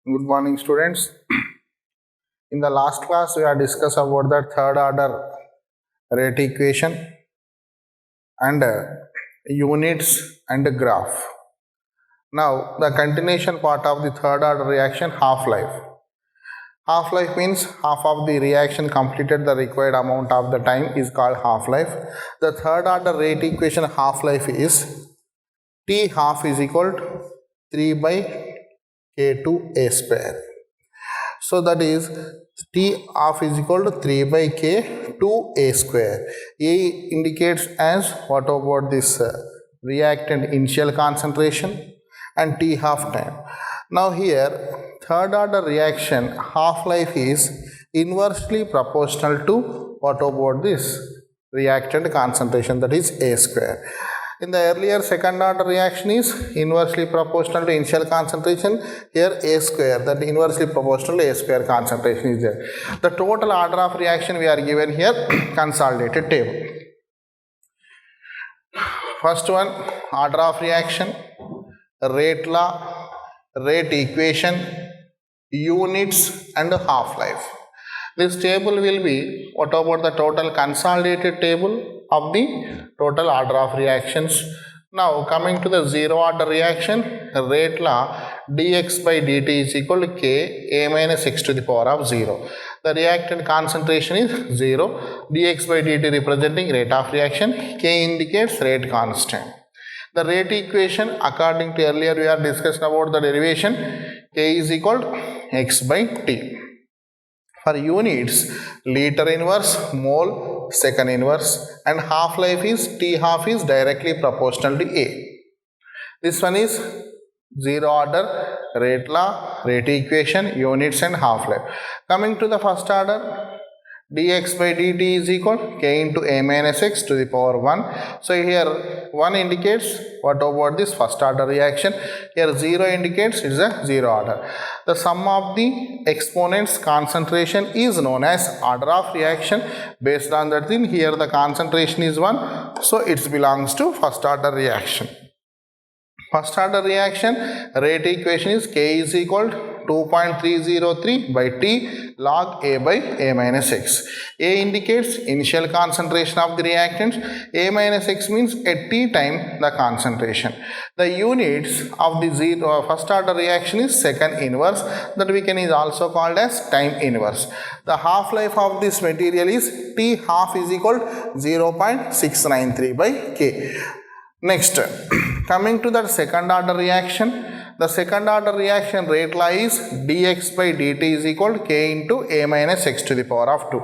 Good morning, students. In the last class, we have discussed about the third order rate equation and units and graph. Now, the continuation part of the third order reaction, half-life. Half-life means half of the reaction completed the required amount of the time is called half-life. The third order rate equation half-life is T half is equal to 3 by K2A square. So that is T half is equal to 3 by K2A square. A indicates as what about this reactant initial concentration and T half time. Now here third order reaction half-life is inversely proportional to what about this reactant concentration, that is A square. In the earlier second order reaction is inversely proportional to initial concentration. Here A square, that inversely proportional to A square concentration is there. The total order of reaction we are given here consolidated table. First one, order of reaction, rate law, rate equation, units and half-life. This table will be what about the total consolidated table of the total order of reactions. Now coming to the zero order reaction, rate law, dx by dt is equal to k a minus x to the power of 0. The reactant concentration is 0. Dx by dt representing rate of reaction, k indicates rate constant. The rate equation, according to earlier we are discussing about the derivation, k is equal to x by t. For units, liter inverse, mole, second inverse, and half-life is T half is directly proportional to A. This one is zero order, rate law, rate equation, units and half-life. Coming to the first order, dx by dt is equal to k into a minus x to the power 1. So here 1 indicates what about this first order reaction. Here 0 indicates it is a zero order. The sum of the exponents concentration is known as order of reaction. Based on that thing, here the concentration is 1. So it belongs to first order reaction. First order reaction rate equation is k is equal to 2.303 by T log A by A minus X. A indicates initial concentration of the reactants. A minus X means at T time the concentration. The units of the first order reaction is second inverse, that we can is also called as time inverse. The half-life of this material is T half is equal to 0.693 by K. Next, coming to the second order reaction, the second order reaction rate law is dx by dt is equal to k into a minus x to the power of 2.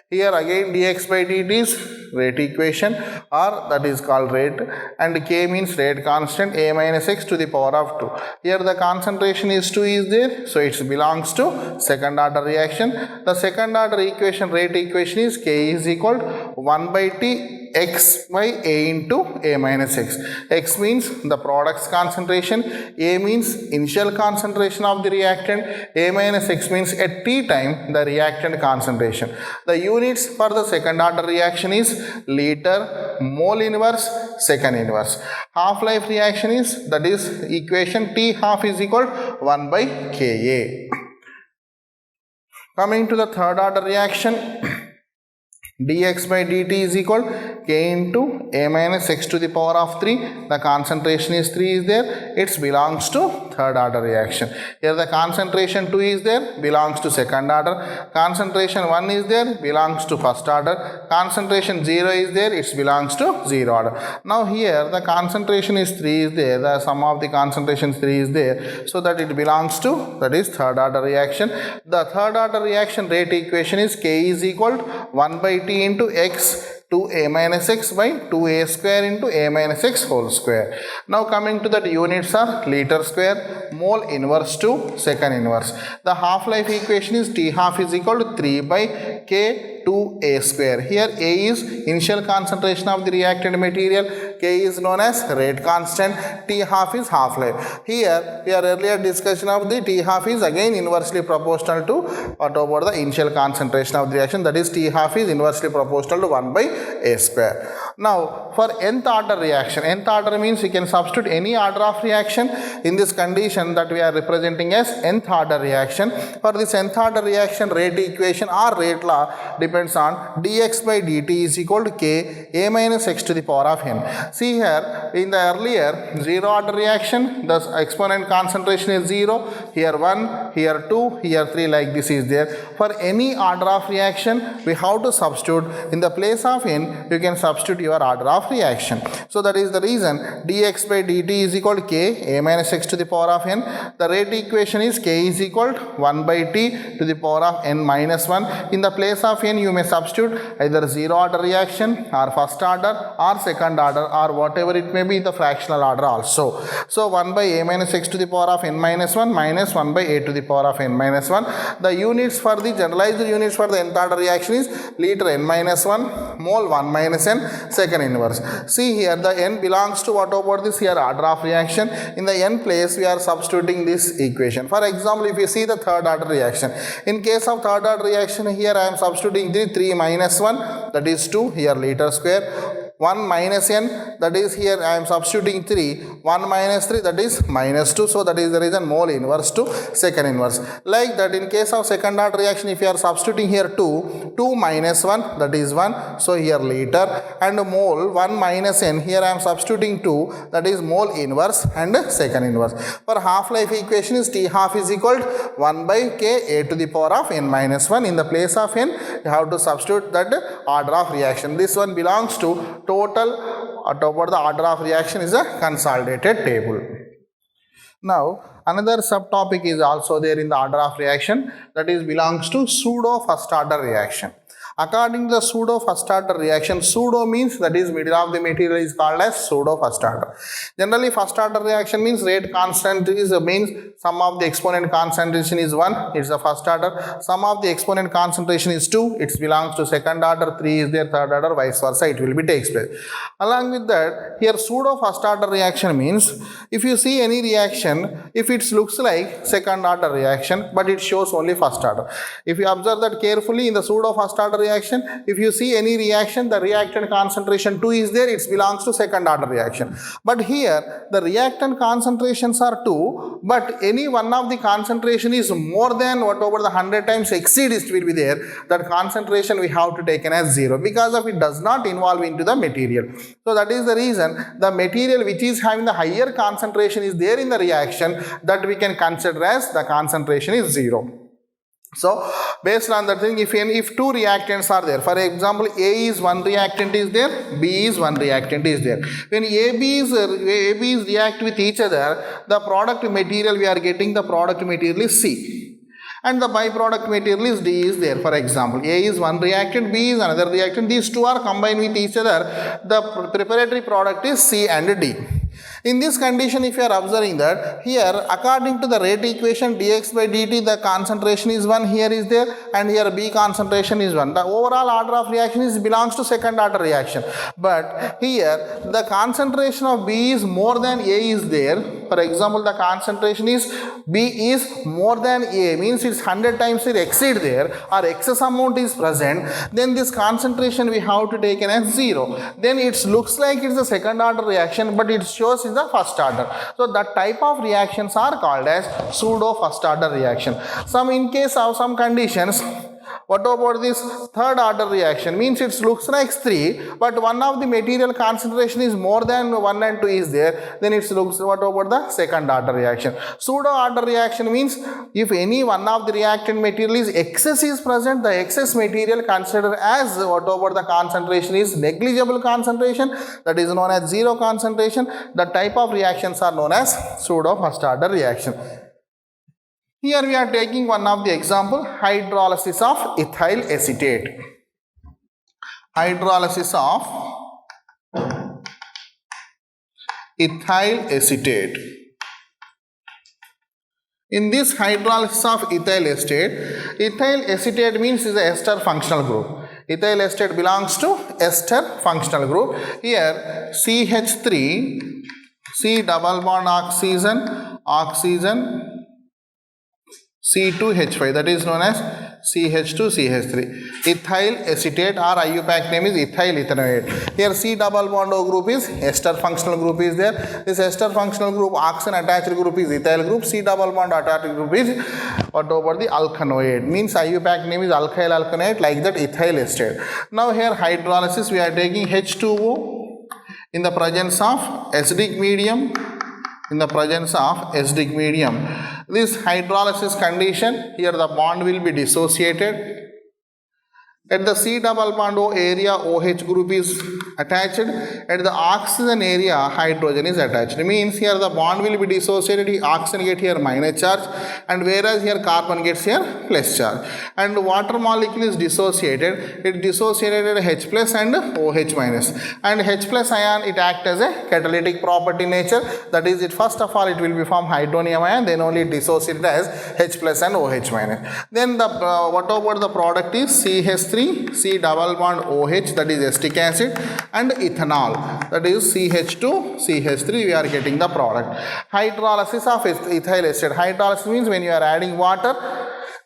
Here again dx by dt is rate equation, or that is called rate, and k means rate constant, a minus x to the power of 2. Here the concentration is 2 is there, so it belongs to second order reaction. The second order equation rate equation is k is equal to 1 by t x by a into a minus x. X means the product's concentration, a means initial concentration of the reactant, a minus x means at t time the reactant concentration. The units for the second order reaction is liter, mole inverse, second inverse. Half-life reaction is, that is equation T half is equal to 1 by Ka. Coming to the third order reaction, dx by dt is equal to k into a minus x to the power of 3. The concentration is 3 is there, it belongs to third order reaction. Here the concentration 2 is there, belongs to second order. Concentration 1 is there, belongs to first order. Concentration 0 is there, it belongs to zero order. Now here the concentration is 3 is there, the sum of the concentration 3 is there, so that it belongs to, that is third order reaction. The third order reaction rate equation is k is equal to 1 by t into x to a minus x by 2a square into a minus x whole square. Now coming to the units are liter square, mole inverse to second inverse. The half-life equation is T half is equal to 3 by K 2a square. Here A is initial concentration of the reactant material, K is known as rate constant, T half is half-life. Here we are earlier discussion of the T half is again inversely proportional to what about the initial concentration of the reaction, that is T half is inversely proportional to 1 by A square. Now, for nth order reaction, nth order means you can substitute any order of reaction in this condition that we are representing as nth order reaction. For this nth order reaction, rate equation or rate law depends on dx by dt is equal to k a minus x to the power of n. See here, in the earlier zero order reaction, the exponent concentration is 0, here 1, here 2, here 3, like this is there. For any order of reaction, we have to substitute in the place of n, you can substitute your order of reaction. So that is the reason dx by dt is equal to k a minus x to the power of n. The rate equation is k is equal to 1 by t to the power of n minus 1. In the place of n, you may substitute either zero order reaction or first order or second order or whatever it may be, the fractional order also. So 1 by a minus x to the power of n minus 1 minus 1 by a to the power of n minus 1. The units for the generalized units for the nth order reaction is liter n minus 1, mole 1 minus n, second inverse. See here, the n belongs to what about this here order of reaction. In the n place, we are substituting this equation. For example, if you see the third order reaction, in case of third order reaction, here I am substituting the 3 minus 1, that is 2, here liter square. 1 minus n, that is here I am substituting 3, 1 minus 3, that is minus 2, so that is the reason mole inverse to second inverse. Like that, in case of second order reaction, if you are substituting here 2 minus 1, that is 1, so here liter, and mole 1 minus n, here I am substituting 2, that is mole inverse and second inverse. For half-life equation is T half is equal to 1 by k a to the power of n minus 1. In the place of n, you have to substitute that order of reaction. This one belongs to total over the order of reaction is a consolidated table. Now, another subtopic is also there in the order of reaction, that is belongs to pseudo first order reaction. According to the pseudo first order reaction, pseudo means that is middle of the material is called as pseudo first order. Generally, first order reaction means rate constant is means sum of the exponent concentration is 1, it's the first order. Sum of the exponent concentration is 2, it belongs to second order, 3 is there, third order, vice versa, it will be takes place. Along with that, here pseudo first order reaction means if you see any reaction, if it looks like second order reaction, but it shows only first order. If you observe that carefully in the pseudo first order reaction, if you see any reaction, the reactant concentration 2 is there, it belongs to second order reaction. But here, the reactant concentrations are 2, but any one of the concentration is more than whatever the 100 times exceed it will be there, that concentration we have to take as 0, because of it does not involve into the material. So that is the reason the material which is having the higher concentration is there in the reaction, that we can consider as the concentration is 0. So, based on that thing, if two reactants are there, for example, A is one reactant is there, B is one reactant is there. When ABs react with each other, the product material we are getting, the product material is C. And the byproduct material is D is there. For example, A is one reactant, B is another reactant. These two are combined with each other. The preparatory product is C and D. In this condition, if you are observing that here, according to the rate equation dx by dt, the concentration is 1, here is there, and here B concentration is 1. The overall order of reaction is belongs to second order reaction. But here, the concentration of B is more than A is there. For example, the concentration is B is more than A, means it's 100 times it exceed there, or excess amount is present, then this concentration we have to take as 0. Then it looks like it's a second order reaction, but it shows in the first order. So that type of reactions are called as pseudo first order reaction. In case of some conditions, what about this third order reaction? Means it looks like 3, but one of the material concentration is more than 1 and 2 is there, then it looks what about the second order reaction. Pseudo order reaction means if any one of the reactant material is excess is present, the excess material considered as what about the concentration is negligible concentration, that is known as 0 concentration. The type of reactions are known as pseudo first order reaction. Here we are taking one of the example, hydrolysis of ethyl acetate. Hydrolysis of ethyl acetate. In this hydrolysis of ethyl acetate means is a ester functional group. Ethyl acetate belongs to ester functional group. Here CH3, C double bond oxygen, C2H5, that is known as CH2 CH3. Ethyl acetate or IUPAC name is ethyl ethanoate. Here C double bond O group is ester functional group is there. This ester functional group oxygen attached group is ethyl group. C double bond attached group is what over the alkanoate, means IUPAC name is alkyl alkanoate, like that ethyl acetate. Now here hydrolysis we are taking H2O in the presence of acidic medium. In the presence of acidic medium, this hydrolysis condition, here the bond will be dissociated. At the C double bond O area, OH group is attached. At the oxygen area, hydrogen is attached. Means here the bond will be dissociated. Oxygen get here minus charge, and whereas here carbon gets here plus charge. And water molecule is dissociated. It dissociated at H plus and OH minus. And H plus ion, it acts as a catalytic property nature. That is, it first of all it will be form hydronium ion, then only dissociated as H plus and OH minus. Then the whatever the product is CH3. C double bond OH, that is acetic acid, and ethanol, that is CH2 CH3, we are getting the product. Hydrolysis of ethyl acetate. Hydrolysis means when you are adding water,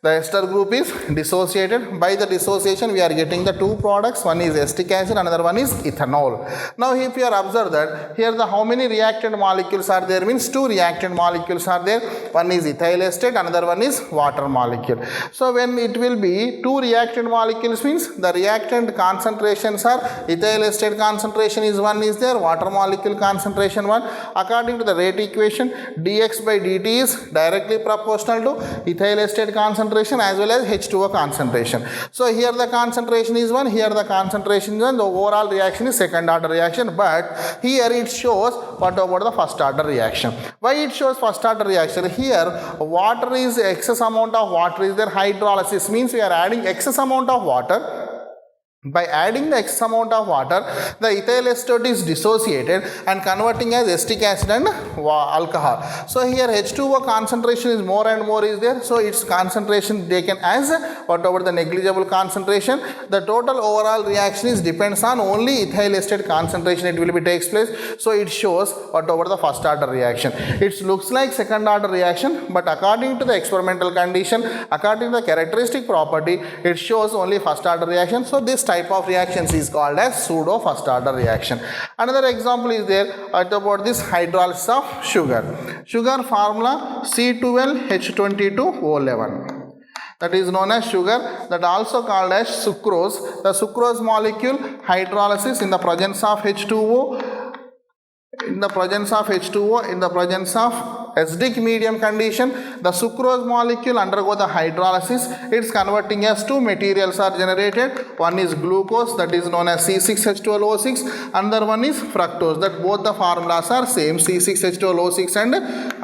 the ester group is dissociated. By the dissociation we are getting the two products, one is acetic acid, another one is ethanol. Now if you are observed that here the how many reactant molecules are there, means two reactant molecules are there, one is ethyl acetate, another one is water molecule. So when it will be two reactant molecules, means the reactant concentrations are ethyl acetate concentration is 1 is there, water molecule concentration 1. According to the rate equation, dx by dt is directly proportional to ethyl acetate concentration as well as H2O concentration. So here the concentration is 1, here the concentration is 1, the overall reaction is second order reaction, but here it shows what about the first order reaction. Why it shows first order reaction? Here water is excess amount of water is there. Hydrolysis means we are adding excess amount of water. By adding the excess amount of water, the ethyl acetate is dissociated and converting as acetic acid and alcohol. So here H2O concentration is more and more is there. So its concentration taken as whatever the negligible concentration. The total overall reaction is depends on only ethyl acetate concentration. It will be takes place. So it shows whatever the first order reaction. It looks like second order reaction, but according to the experimental condition, according to the characteristic property, it shows only first order reaction. So this type of reactions is called as pseudo first order reaction. Another example is there about this hydrolysis of sugar. Sugar formula C12H22O11. That is known as sugar, that also called as sucrose. The sucrose molecule hydrolysis in the presence of H2O, in the presence of acidic medium condition, the sucrose molecule undergo the hydrolysis. It's converting as two materials are generated. One is glucose, that is known as C6H12O6. Another one is fructose, that both the formulas are same, C6H12O6, and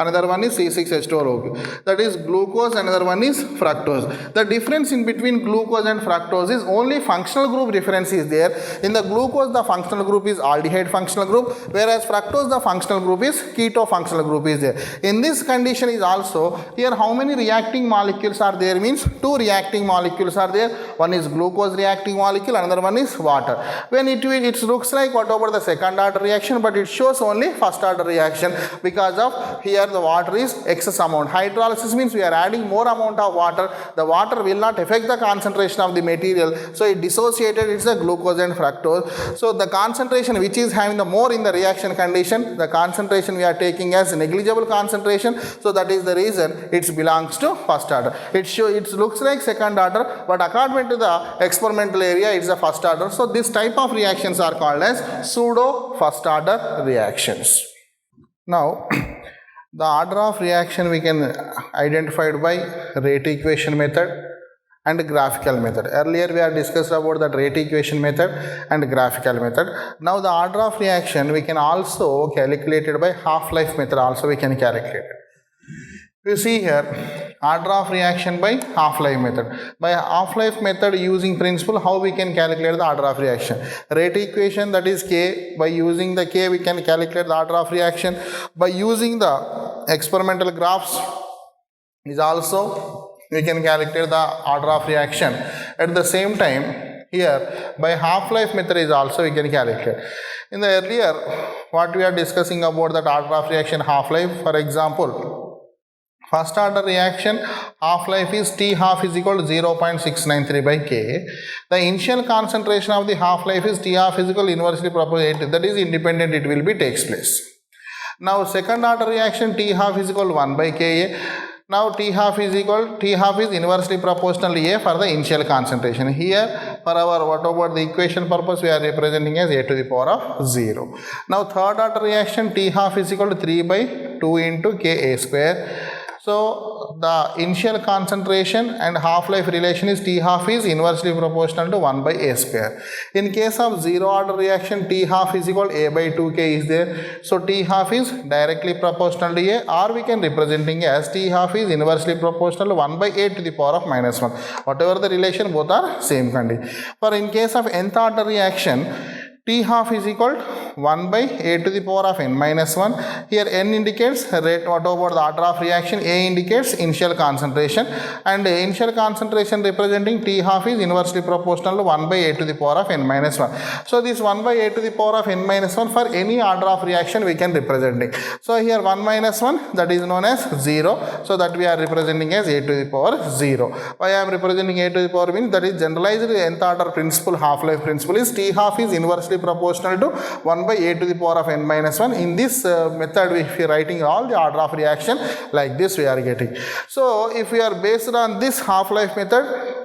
another one is C6H12O. That is glucose, another one is fructose. The difference in between glucose and fructose is only functional group difference is there. In the glucose, the functional group is aldehyde functional group, whereas fructose, the functional group is keto functional group is there. In this condition is also here how many reacting molecules are there, means two reacting molecules are there. One is glucose reacting molecule, another one is water. When it looks like whatever the second order reaction, but it shows only first order reaction because of here the water is excess amount. Hydrolysis means we are adding more amount of water. The water will not affect the concentration of the material, so it dissociated, it's the glucose and fructose. So the concentration which is having the more in the reaction condition, the concentration we are taking as negligible concentration. So that is the reason it belongs to first order. It looks like second order, but according to the experimental area, it's a first order. So this type of reactions are called as pseudo first order reactions. Now, the order of reaction we can identify by rate equation method and graphical method. Earlier we have discussed about the rate equation method and graphical method. Now the order of reaction we can also calculate it by half-life method also we can calculate it. You see here order of reaction by half-life method. By half-life method using principle, how we can calculate the order of reaction. Rate equation, that is K. By using the K we can calculate the order of reaction. By using the experimental graphs is also we can calculate the order of reaction. At the same time, here by half-life method is also we can calculate. In the earlier, what we are discussing about that order of reaction half-life, for example, first order reaction half-life is T half is equal to 0.693 by K. The initial concentration of the half-life is T half is equal to inversely proportional, that is independent, it will be takes place. Now second order reaction T half is equal to 1 by Ka. Now T half is inversely proportional A for the initial concentration. Here for our what about the equation purpose we are representing as A to the power of 0. Now third order reaction T half is equal to 3 by 2 into Ka square. So the initial concentration and half-life relation is T half is inversely proportional to 1 by A square. In case of zero order reaction, T half is equal to A by 2K is there. So T half is directly proportional to A, or we can representing as T half is inversely proportional to 1 by A to the power of minus 1. Whatever the relation, both are same condition. For in case of nth order reaction, T half is equal to 1 by A to the power of n minus 1. Here n indicates rate, what about the order of reaction, A indicates initial concentration, and initial concentration representing T half is inversely proportional to 1 by A to the power of n minus 1. So this 1 by A to the power of n minus 1 for any order of reaction we can representing. So here 1 minus 1, that is known as 0. So that we are representing as A to the power 0. Why I am representing A to the power means that is generalized nth order principle, half-life principle is T half is inversely proportional to 1 by A to the power of n minus 1. In this method, if we are writing all the order of reaction like this, we are getting. So if we are based on this half-life method,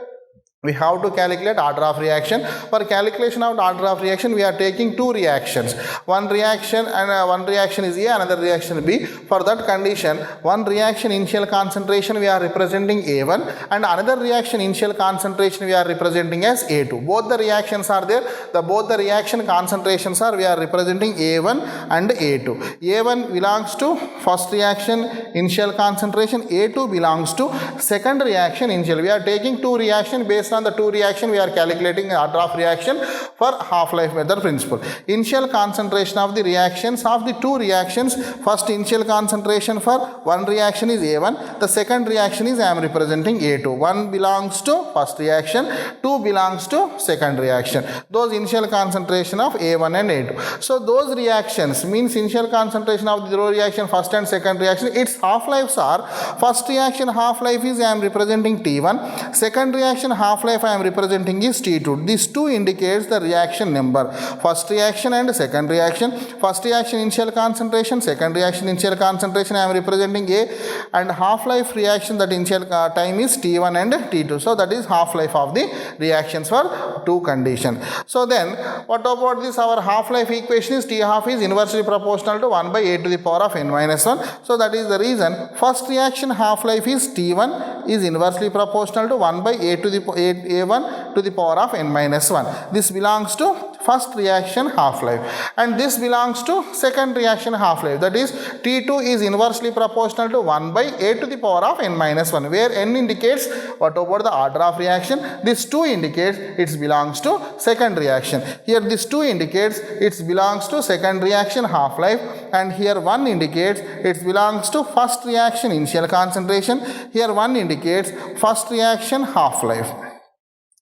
we have to calculate order of reaction. For calculation of order of reaction, we are taking two reactions. One reaction is A, another reaction B. For that condition, one reaction initial concentration we are representing A1, and another reaction initial concentration we are representing as A2. Both the reactions are there. Both the reaction concentrations are we are representing A1 and A2. A1 belongs to first reaction initial concentration. A2 belongs to second reaction initial. We are taking two reactions. Based on the two reaction, we are calculating the order of reaction for half-life method principle. Initial concentration of the reactions of the two reactions, first initial concentration for one reaction is A1, the second reaction is I am representing A2. One belongs to first reaction, two belongs to second reaction. Those initial concentration of A1 and A2. So those reactions means initial concentration of the reaction, first and second reaction, its half-lives are, first reaction half-life is I am representing T1, second reaction half-life I am representing is T2. These two indicates the reaction number. First reaction and second reaction. First reaction initial concentration, second reaction initial concentration I am representing A, and half-life reaction, that initial time is T1 and T2. So that is half-life of the reactions for two conditions. So then what about this, our half-life equation is T half is inversely proportional to 1 by A to the power of n minus 1. So that is the reason first reaction half-life is T1 is inversely proportional to 1 by A to the A1 to the power of n minus 1. This belongs to first reaction half-life, and this belongs to second reaction half-life, that is T2 is inversely proportional to 1 by A to the power of n minus 1, where n indicates what about the order of reaction, this 2 indicates it belongs to second reaction. Here this 2 indicates it belongs to second reaction half-life, and here 1 indicates it belongs to first reaction initial concentration. Here 1 indicates first reaction half-life.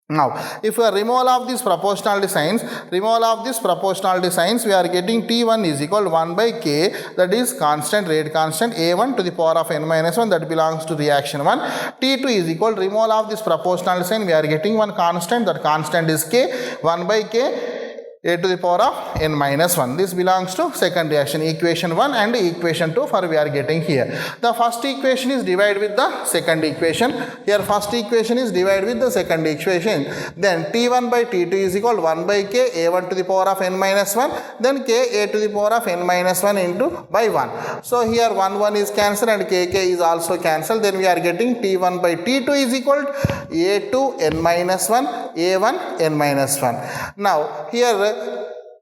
Now, if we are removal of this proportionality signs, we are getting T1 is equal to 1 by K, that is constant, rate constant, A1 to the power of n minus 1, that belongs to reaction 1. T2 is equal to removal of this proportionality sign, we are getting one constant, that constant is K, 1 by K, A to the power of n minus 1. This belongs to second reaction, equation 1 and equation 2 for we are getting here. The first equation is divided with the second equation. Here first equation is divided with the second equation. Then T1 by T2 is equal to 1 by K, A1 to the power of n minus 1. Then K, A to the power of n minus 1 into by 1. So here 1 is cancelled and KK is also cancelled. Then we are getting T1 by T2 is equal to A2 n minus 1, A1 n minus 1. Now here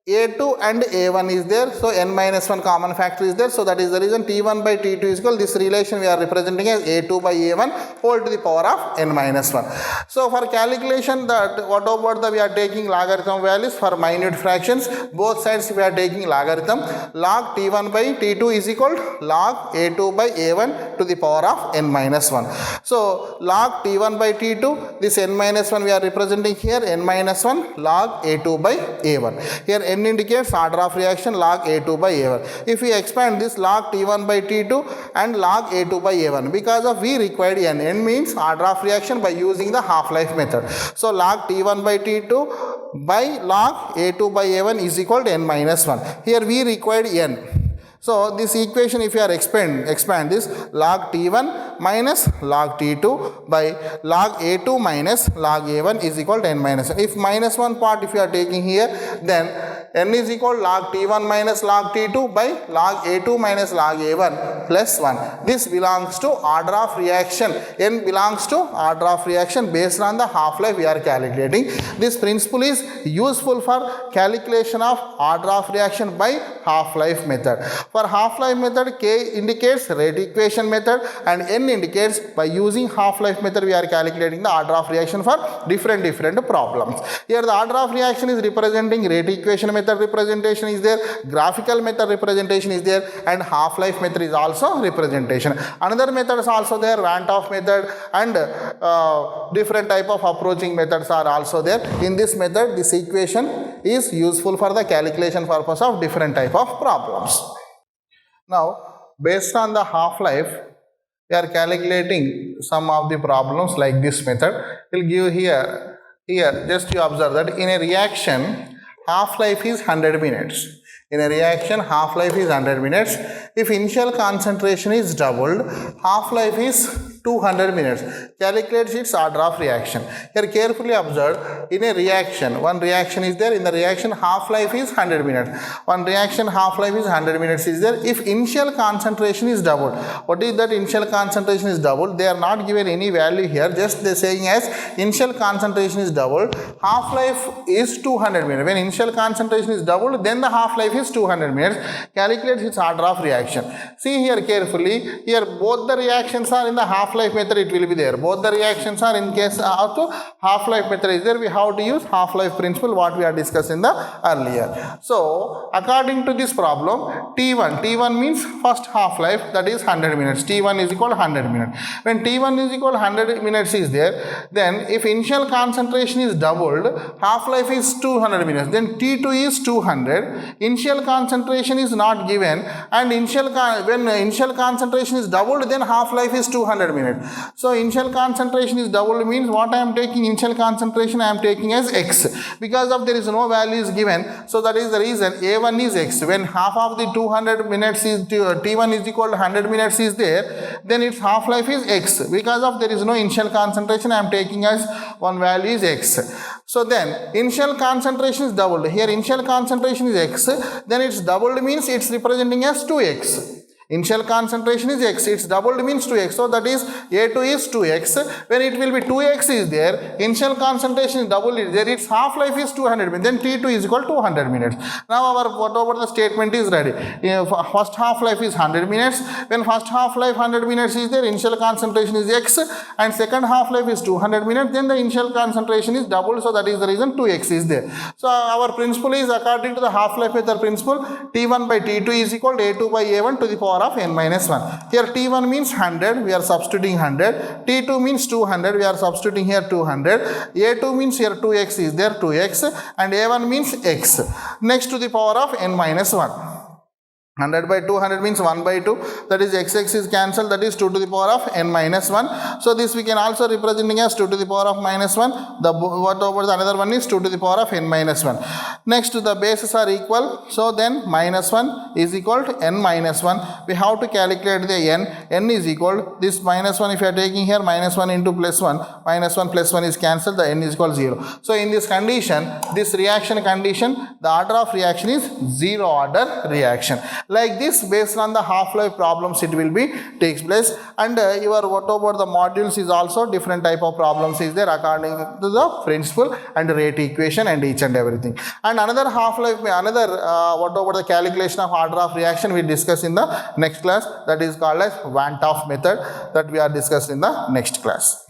A2 and A1 is there, so n minus 1 common factor is there, so that is the reason T1 by T2 is equal, this relation we are representing as A2 by A1 whole to the power of n minus 1. So for calculation, that what about the we are taking logarithm values for minute fractions, both sides we are taking logarithm. Log T1 by T2 is equal to log A2 by A1 to the power of n minus 1. So log T1 by T2, this n minus 1 we are representing here, n minus 1 log A2 by A1. Here n indicates order of reaction log A2 by A1. If we expand this, log T1 by T2 and log A2 by A1, because of we required n means order of reaction by using the half-life method. So log T1 by T2 by log A2 by A1 is equal to n minus 1. Here we required n. So this equation, if you are expand this, log T1 minus log T2 by log A2 minus log A1 is equal to n minus 1. If minus 1 part if you are taking here, then n is equal to log T1 minus log T2 by log A2 minus log A1 plus 1. This belongs to order of reaction. N belongs to order of reaction based on the half-life we are calculating. This principle is useful for calculation of order of reaction by half-life method. For half-life method, K indicates rate equation method and N indicates by using half-life method we are calculating the order of reaction for different problems. Here the order of reaction is representing rate equation method representation is there, graphical method representation is there, and half-life method is also representation. Another method is also there, Van 't Hoff method, and different type of approaching methods are also there. In this method, this equation is useful for the calculation purpose of different type of problems. Now, based on the half-life, we are calculating some of the problems like this method. We'll give here just you observe that in a reaction, half-life is 100 minutes. In a reaction, half-life is 100 minutes. If initial concentration is doubled, half-life is 200 minutes. Calculates its order of reaction. Here carefully observe, in a reaction, one reaction is there. In the reaction, half-life is 100 minutes. One reaction, half-life is 100 minutes is there. If initial concentration is doubled, what is that initial concentration is doubled? They are not given any value here. Just they saying as initial concentration is doubled, half-life is 200 minutes. When initial concentration is doubled, then the half-life is 200 minutes. Calculates its order of reaction. See here carefully. Here both the reactions are in the half-life method, it will be there. Both the reactions are in case of half-life method is there. We have to use half-life principle what we are discussing the earlier. So according to this problem, T1 means first half-life, that is 100 minutes. T1 is equal to 100 minutes. When T1 is equal to 100 minutes is there, then if initial concentration is doubled, half-life is 200 minutes. Then T2 is 200. Initial concentration is not given, and when initial concentration is doubled, then half-life is 200 minutes. So initial concentration is doubled means what I am taking, initial concentration I am taking as x. Because of there is no value is given, so that is the reason A1 is x. When half of the 200 minutes is T1 is equal to 100 minutes is there, then its half-life is x. Because of there is no initial concentration, I am taking as one value is x. So then initial concentration is doubled. Here initial concentration is x, then it's doubled means it's representing as 2x. Initial concentration is x, it's doubled means 2x, so that is A2 is 2x. When it will be 2x is there, initial concentration is doubled is there, its half-life is 200 minutes, then T2 is equal to 200 minutes. Now our whatever the statement is ready. First half-life is 100 minutes. When first half-life 100 minutes is there, initial concentration is x, and second half-life is 200 minutes, then the initial concentration is doubled, so that is the reason 2x is there. So our principle is according to the half-life method principle, T1 by T2 is equal to A2 by A1 to the power of n minus 1. Here T1 means 100, we are substituting 100. T2 means 200, we are substituting here 200. A2 means here 2x is there, 2x, and A1 means x. Next to the power of n minus 1. 100 by 200 means 1 by 2, that is x is cancelled, that is 2 to the power of n minus 1. So this we can also representing as 2 to the power of minus 1. Whatever the another one is 2 to the power of n minus 1. Next the bases are equal, so then minus 1 is equal to n minus 1. We have to calculate the n is equal, this minus 1 if you are taking here minus 1 into plus 1, minus 1 plus 1 is cancelled, the n is equal to 0. So in this condition, this reaction condition, the order of reaction is zero order reaction. Like this, based on the half-life problems it will be takes place, and your whatever the modules is also different type of problems is there according to the principle and rate equation and each and everything. And another half-life, whatever the calculation of order of reaction we discuss in the next class, that is called as Van 't Hoff method, that we are discussed in the next class.